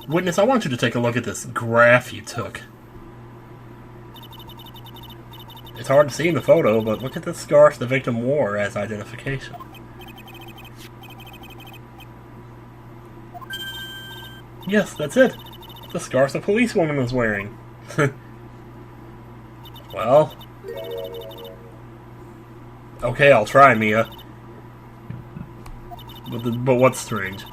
Witness, I want you to take a look at this graph you took. It's hard to see in the photo, but look at the scarf the victim wore as identification. Yes, that's it. The scarf the policewoman was wearing. Well... Okay, I'll try, Mia. But what's strange?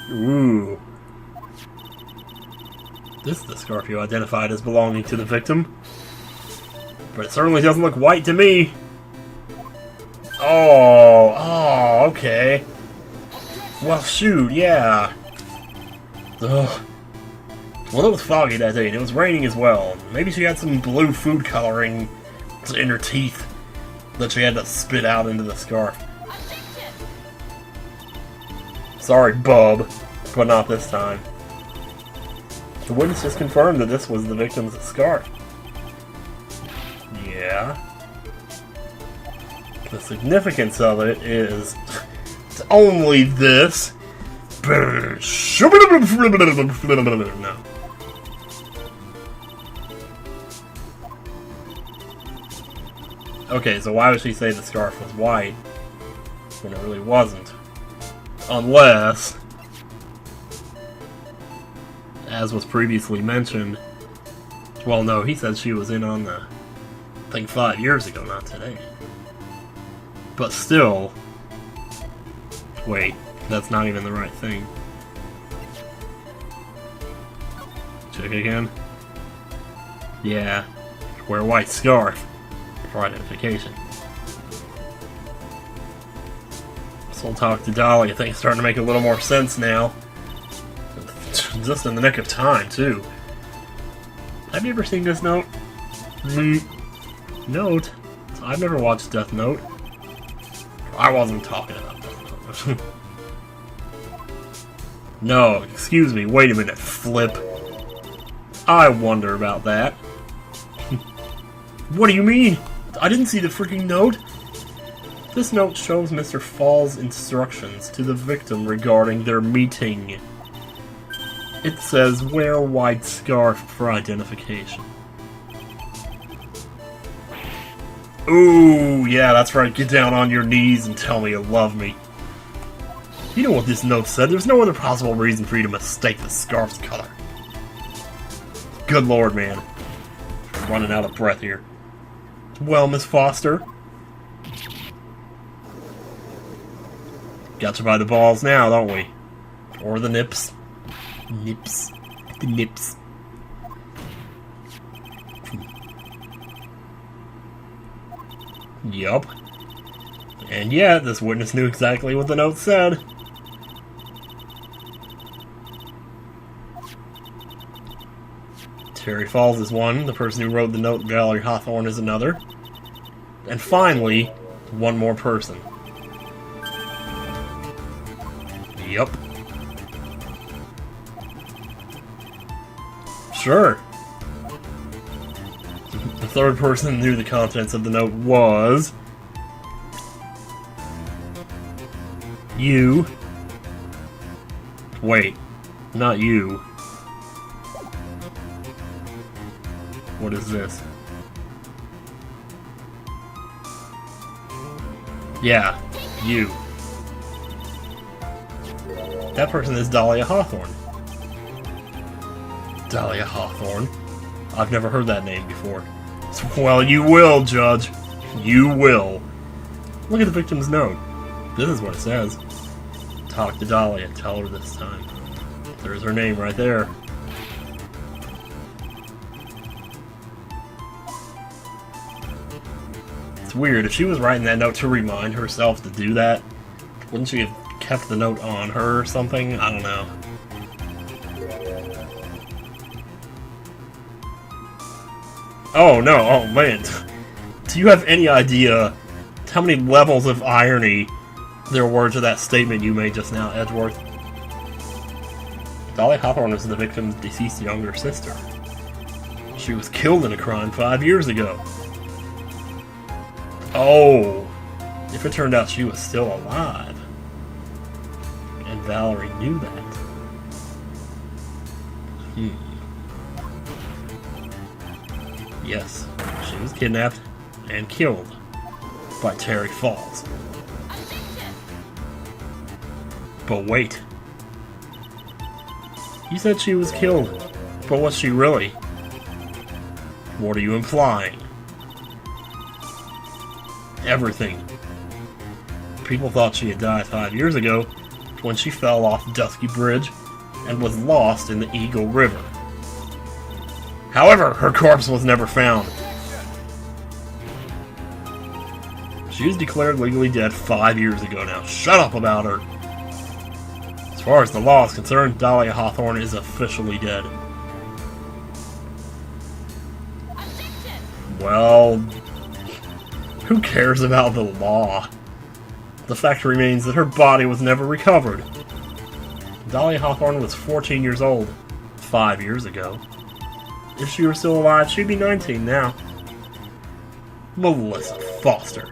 Ooh. This is the scarf you identified as belonging to the victim. But it certainly doesn't look white to me. Oh, okay. Well, shoot, yeah. Ugh. Well, it was foggy that day, and it was raining as well. Maybe she had some blue food coloring in her teeth that she had to spit out into the scarf. Sorry, bub, but not this time. The witness just confirmed that this was the victim's scarf. Yeah. The significance of it is it's only this. No. Okay, so why would she say the scarf was white when it really wasn't? Unless, as was previously mentioned, well, no, he said she was in on the thing 5 years ago, not today. But still, wait, that's not even the right thing. Check again. Yeah, wear a white scarf for identification. So we'll talk to Dolly. I think it's starting to make a little more sense now. Just in the nick of time, too. Have you ever seen this note? Note? I've never watched Death Note. I wasn't talking about Death Note. No, excuse me, wait a minute, Flip. I wonder about that. What do you mean? I didn't see the freaking note. This note shows Mr. Fall's instructions to the victim regarding their meeting. It says, wear white scarf for identification. Ooh, yeah, that's right. Get down on your knees and tell me you love me. You know what this note said. There's no other possible reason for you to mistake the scarf's color. Good lord, man. I'm running out of breath here. Well, Miss Foster? Got you by the balls now, don't we? Or the nips. Nips. The nips. Yup. And yet, this witness knew exactly what the note said. Terry Falls is one, the person who wrote the note, Valerie Hawthorne, is another. And finally, one more person. Yup. Sure. The third person who knew the contents of the note was... you. Wait, not you. What is this? Yeah, you. That person is Dahlia Hawthorne. Dahlia Hawthorne? I've never heard that name before. Well, you will, Judge. You will. Look at the victim's note. This is what it says. Talk to Dahlia. Tell her this time. There's her name right there. It's weird. If she was writing that note to remind herself to do that, wouldn't she have kept the note on her or something? I don't know. Oh no, oh man. Do you have any idea how many levels of irony there were to that statement you made just now, Edgeworth? Dahlia Hawthorne was the victim's deceased younger sister. She was killed in a crime 5 years ago. Oh, if it turned out she was still alive. Valerie knew that. Yes, she was kidnapped and killed by Terry Falls. But wait. You said she was killed, but was she really? What are you implying? Everything. People thought she had died 5 years ago when she fell off Dusky Bridge and was lost in the Eagle River. However, her corpse was never found. She was declared legally dead 5 years ago now. Shut up about her! As far as the law is concerned, Dahlia Hawthorne is officially dead. Well, who cares about the law? The fact remains that her body was never recovered. Dahlia Hawthorne was 14 years old 5 years ago. If she were still alive, she'd be 19 now. Melissa Foster.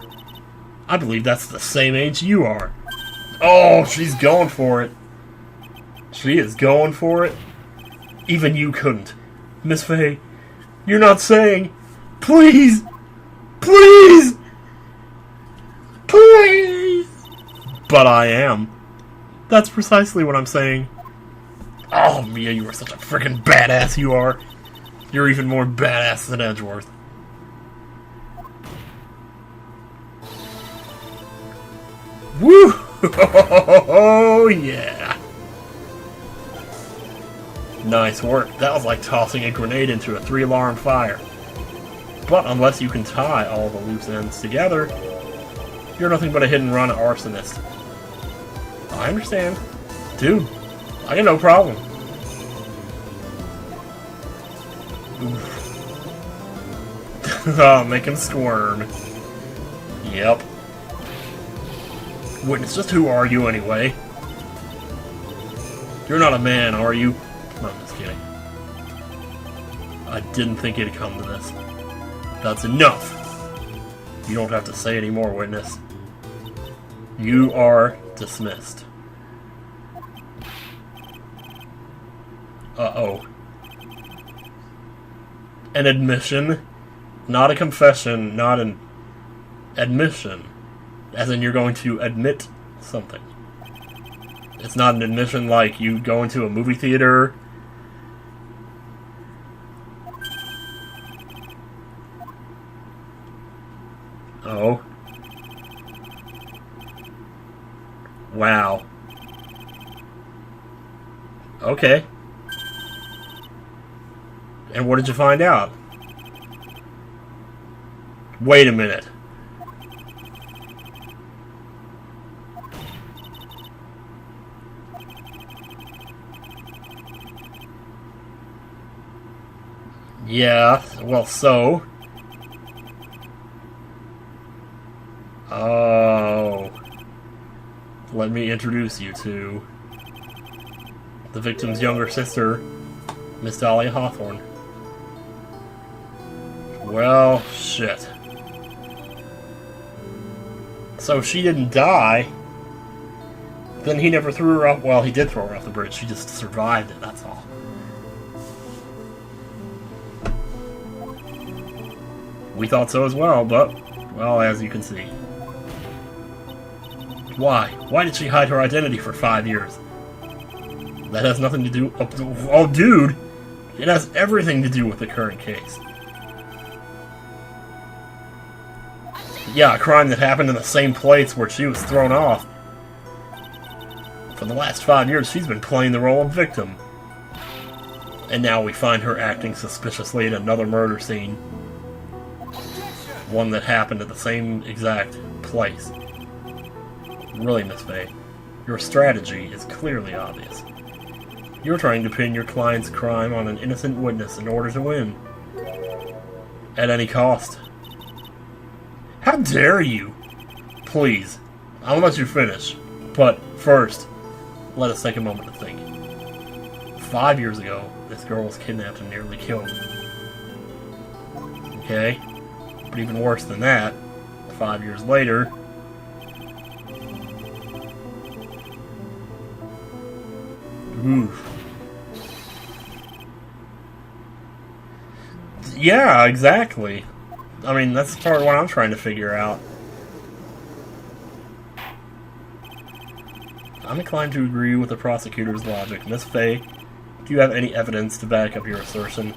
I believe that's the same age you are. Oh, she's going for it. She is going for it. Even you couldn't. Miss Faye, you're not saying... Please! Please! Please! But I am. That's precisely what I'm saying. Oh, Mia, you are such a freaking badass, you are. You're even more badass than Edgeworth. Woo! Oh, yeah. Nice work. That was like tossing a grenade into a 3-alarm fire. But unless you can tie all the loose ends together, you're nothing but a hit-and-run arsonist. I understand. Dude, I got no problem. Oh, make him squirm. Yep. Witness, just who are you anyway? You're not a man, are you? No, I'm just kidding. I didn't think it'd come to this. That's enough! You don't have to say any more, witness. You are dismissed. Uh-oh. An admission? Not a confession, not an admission. As in you're going to admit something. It's not an admission like you go into a movie theater. Oh. Wow. Okay. And what did you find out? Wait a minute. Yeah, well, so... Oh... Let me introduce you to... the victim's younger sister, Miss Dahlia Hawthorne. Well, shit. So if she didn't die, then he never threw her off... Well, he did throw her off the bridge. She just survived it, that's all. We thought so as well, but, well, as you can see. Why? Why did she hide her identity for 5 years? That has nothing to do... Oh, dude! It has everything to do with the current case. Yeah, a crime that happened in the same place where she was thrown off. For the last 5 years, she's been playing the role of victim. And now we find her acting suspiciously at another murder scene. One that happened at the same exact place. Really, Miss Faye, your strategy is clearly obvious. You're trying to pin your client's crime on an innocent witness in order to win. At any cost. How dare you? Please, I'll let you finish. But first, let us take a moment to think. 5 years ago, this girl was kidnapped and nearly killed. Okay? But even worse than that, 5 years later, Ooh. Yeah, exactly. I mean, that's part of what I'm trying to figure out. I'm inclined to agree with the prosecutor's logic. Miss Faye, do you have any evidence to back up your assertion?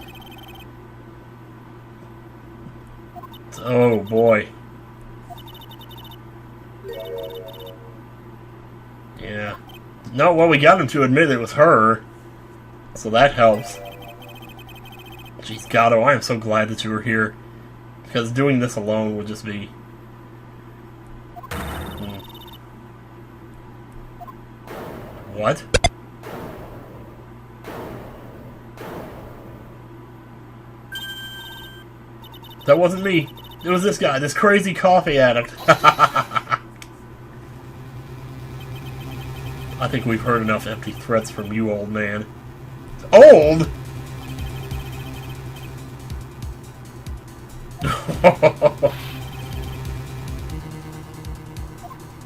Oh, boy. Yeah. No, well, we got him to admit it was her. So that helps. Jeez, Gato, I am so glad that you were here. Because doing this alone would just be... What? That wasn't me. It was this guy, this crazy coffee addict. I think we've heard enough empty threats from you, old man. Old?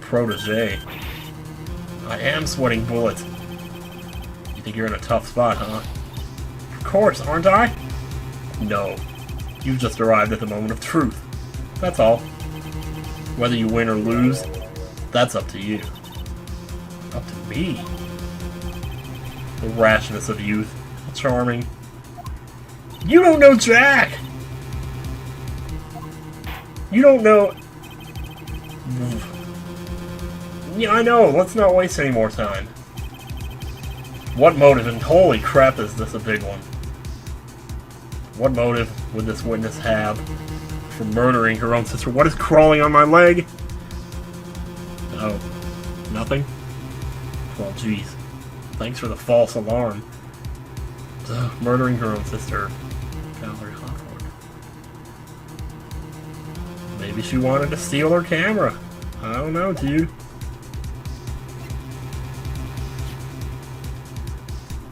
Protege. I am sweating bullets. You think you're in a tough spot, huh? Of course, aren't I? No. You've just arrived at the moment of truth. That's all. Whether you win or lose, that's up to you. Up to me? The rashness of youth. Charming. You don't know Jack! You don't know... Yeah, I know. Let's not waste any more time. What motive, and holy crap is this a big one. What motive would this witness have for murdering her own sister? What is crawling on my leg? Oh, nothing? Well, jeez. Thanks for the false alarm. Ugh, murdering her own sister. Valerie Hawthorne. Maybe she wanted to steal her camera. I don't know, dude.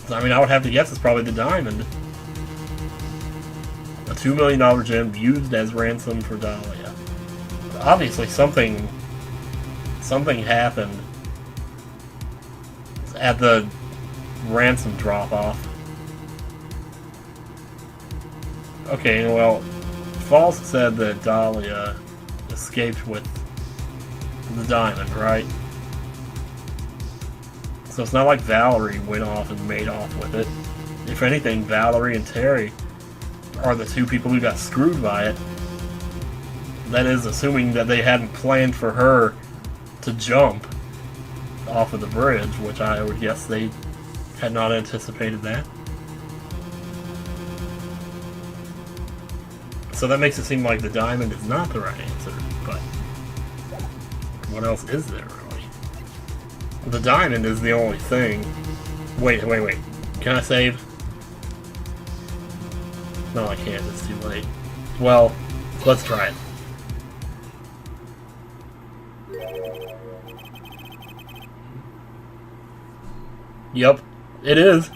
I mean, I would have to guess it's probably the diamond. A $2 million gem used as ransom for Dahlia. Obviously, something happened at the ransom drop-off. Okay, well, False said that Dahlia escaped with the diamond, right? So it's not like Valerie went off and made off with it. If anything, Valerie and Terry are the two people who got screwed by it. That is, assuming that they hadn't planned for her to jump off of the bridge, which I would guess they had not anticipated that. So that makes it seem like the diamond is not the right answer, but what else is there, really? The diamond is the only thing. Wait. Can I save? No, I can't. It's too late. Well, let's try it. Yup, it is.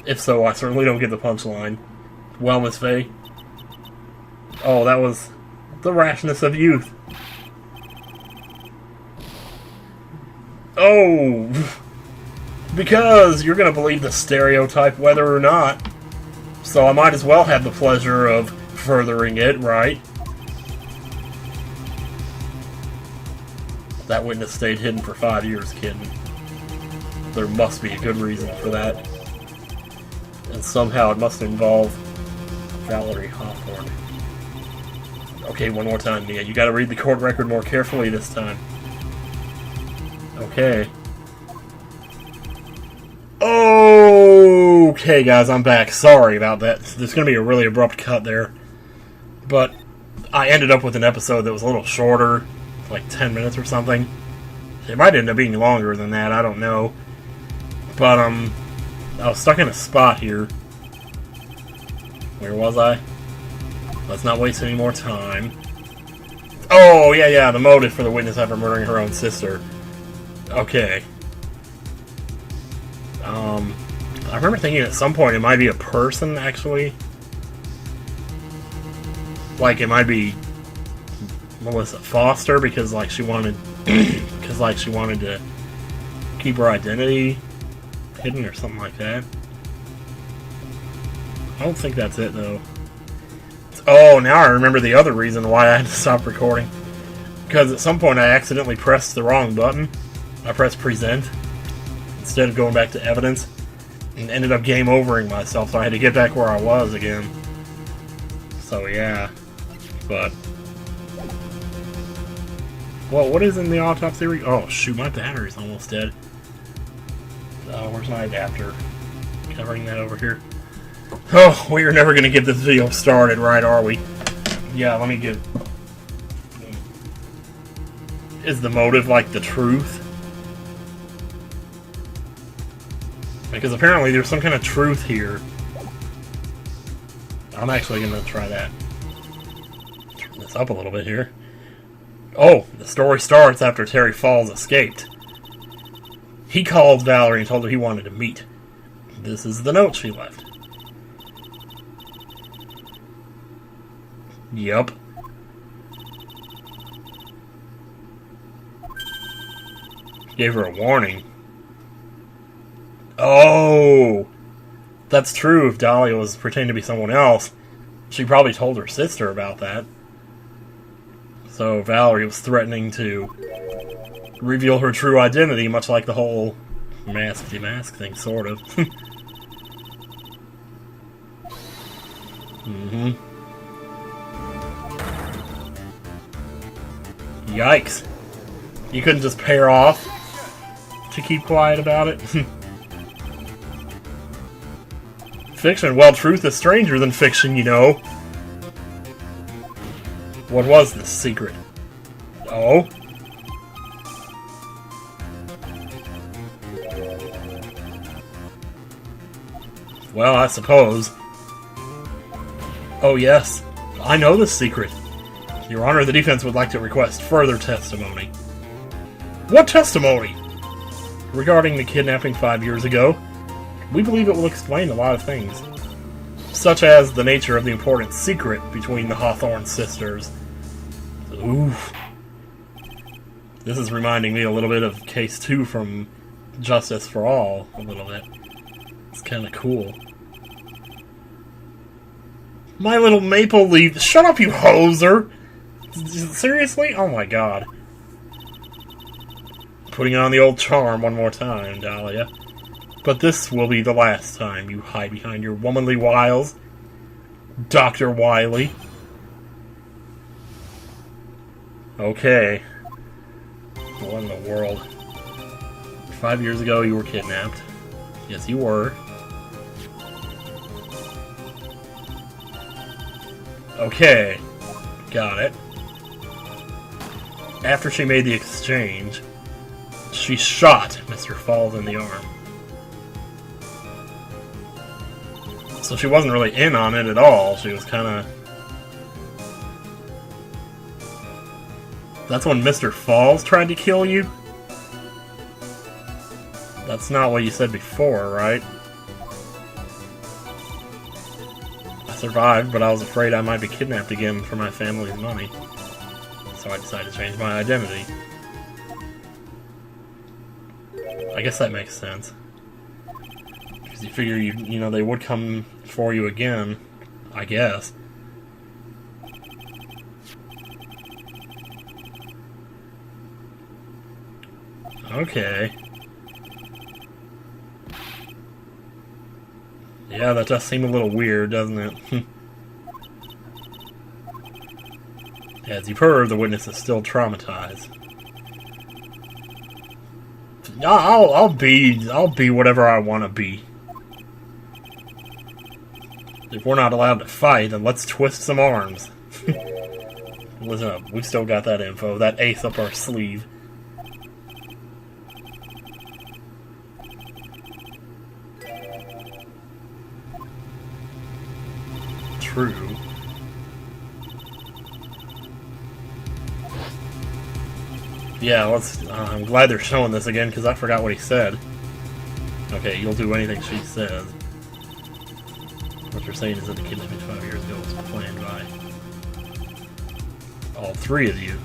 If so, I certainly don't get the punchline. Well, Miss Faye. Oh, that was the rashness of youth. Oh, because you're going to believe the stereotype whether or not. So I might as well have the pleasure of furthering it, right? That witness stayed hidden for 5 years, kid. There must be a good reason for that. And somehow it must involve Valerie Hawthorne. Okay, one more time, Mia. You gotta read the court record more carefully this time. Okay. Okay, guys, I'm back. Sorry about that. There's gonna be a really abrupt cut there. But I ended up with an episode that was a little shorter, like 10 minutes or something. It might end up being longer than that, I don't know. But, I was stuck in a spot here. Where was I? Let's not waste any more time. Oh, yeah, the motive for the witness after murdering her own sister. Okay. I remember thinking at some point it might be a person, actually. Like, it might be Melissa Foster, because, like, she wanted... because, like, she wanted to keep her identity. hidden or something like that. I don't think that's it, though. Oh, now I remember the other reason why I had to stop recording. Because at some point I accidentally pressed the wrong button. I pressed present instead of going back to evidence, and ended up game overing myself, so I had to get back where I was again. So yeah, but well, what is in the autopsy? Oh shoot, my battery's almost dead. Where's my adapter? Can I bring that over here? Oh, we are never gonna get this video started, right? Are we? Yeah, let me get. Is the motive like the truth? Because apparently there's some kind of truth here. I'm actually going to try that. Turn this up a little bit here. Oh, the story starts after Terry Falls escaped. He called Valerie and told her he wanted to meet. This is the note she left. Yup. Gave her a warning. Oh! That's true. If Dahlia was pretending to be someone else, she probably told her sister about that. So Valerie was threatening to reveal her true identity, much like the whole mask-de-mask thing, sort of. Mm-hmm. Yikes. You couldn't just pair off to keep quiet about it? Fiction? Well, truth is stranger than fiction, you know. What was this secret? Oh? Well, I suppose. Oh, yes. I know the secret. Your Honor, the defense would like to request further testimony. What testimony? Regarding the kidnapping 5 years ago. We believe it will explain a lot of things, such as the nature of the important secret between the Hawthorne sisters. Oof. This is reminding me a little bit of Case 2 from Justice for All, a little bit. It's kind of cool. My Little Maple Leaf. Shut up, you hoser! Seriously? Oh my god. Putting on the old charm one more time, Dahlia. But this will be the last time you hide behind your womanly wiles, Dr. Wily. Okay. What in the world? 5 years ago you were kidnapped. Yes, you were. Okay. Got it. After she made the exchange, she shot Mr. Falls in the arm. So she wasn't really in on it at all. She was kind of... That's when Mr. Falls tried to kill you? That's not what you said before, right? I survived, but I was afraid I might be kidnapped again for my family's money. So I decided to change my identity. I guess that makes sense. Because you figure you know, they would come for you again, I guess. Okay. Yeah, that does seem a little weird, doesn't it? As you've heard, the witness is still traumatized. I'll be whatever I want to be. If we're not allowed to fight, then let's twist some arms. Listen up, we've still got that info, that ace up our sleeve. True. Yeah, I'm glad they're showing this again, because I forgot what he said. Okay, you'll do anything she says. What you're saying is that the kidnapping 5 years ago was planned by all three of you.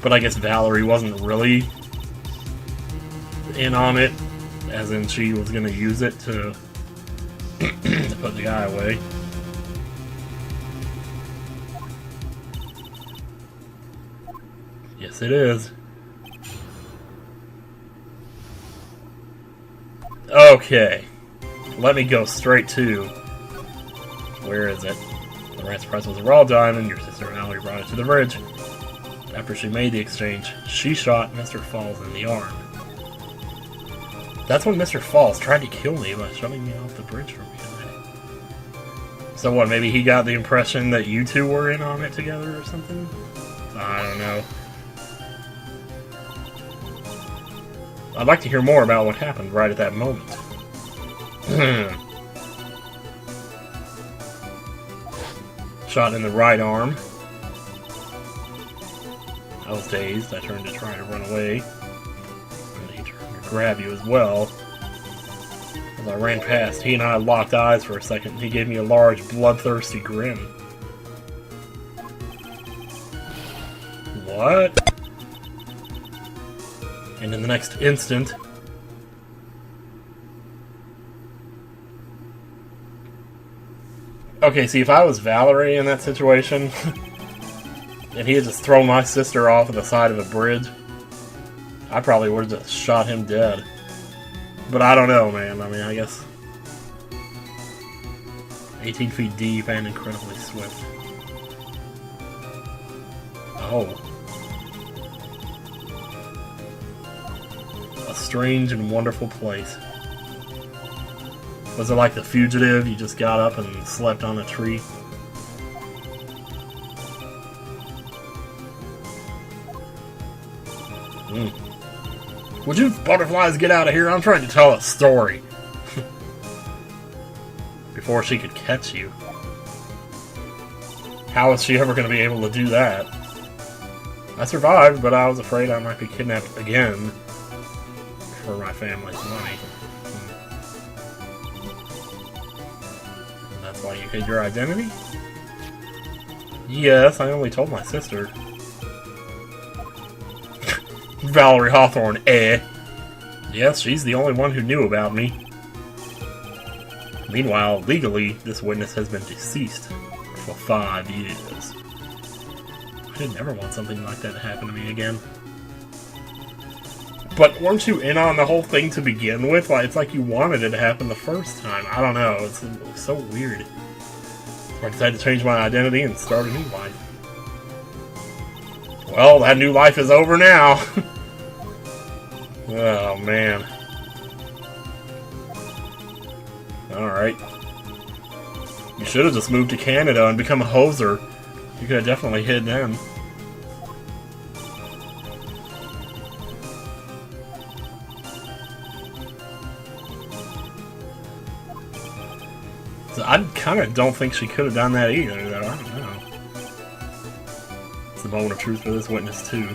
But I guess Valerie wasn't really in on it, as in she was gonna use it to, to put the guy away. Yes, it is. Okay. Let me go straight to... Where is it? The ransom price was a raw diamond. Your sister Mallory brought it to the bridge. After she made the exchange, she shot Mr. Falls in the arm. That's when Mr. Falls tried to kill me by shoving me off the bridge from behind. So what, maybe he got the impression that you two were in on it together or something? I don't know. I'd like to hear more about what happened right at that moment. Shot in the right arm. I was dazed. I turned to try to run away. And he turned to grab you as well. As I ran past, he and I locked eyes for a second. He gave me a large, bloodthirsty grin. What? And in the next instant... Okay, see, if I was Valerie in that situation, and he had just thrown my sister off of the side of a bridge, I probably would have just shot him dead. But I don't know, man. I mean, I guess... 18 feet deep and incredibly swift. Oh. A strange and wonderful place. Was it like The Fugitive? You just got up and slept on a tree? Would you butterflies get out of here? I'm trying to tell a story. Before she could catch you. How is she ever going to be able to do that? I survived, but I was afraid I might be kidnapped again for my family's money. And that's why you hid your identity? Yes, I only told my sister. Valerie Hawthorne, eh? Yes, she's the only one who knew about me. Meanwhile, legally, this witness has been deceased for 5 years. I did never want something like that to happen to me again. But weren't you in on the whole thing to begin with? Like, it's like you wanted it to happen the first time. I don't know, it's so weird. So I decided to change my identity and start a new life. Well, that new life is over now. Oh, man. Alright. You should have just moved to Canada and become a hoser. You could have definitely hid then. So I kind of don't think she could have done that either, though. I don't know. It's the moment of truth for this witness, too.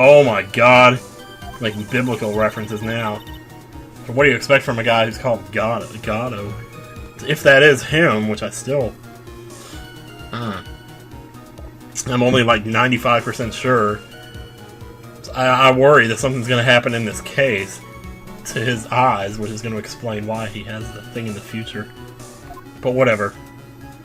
Oh my god. Making biblical references now. But what do you expect from a guy who's called Gado? If that is him, which I still... I'm only like 95% sure. I worry that something's going to happen in this case to his eyes, which is going to explain why he has the thing in the future. But whatever.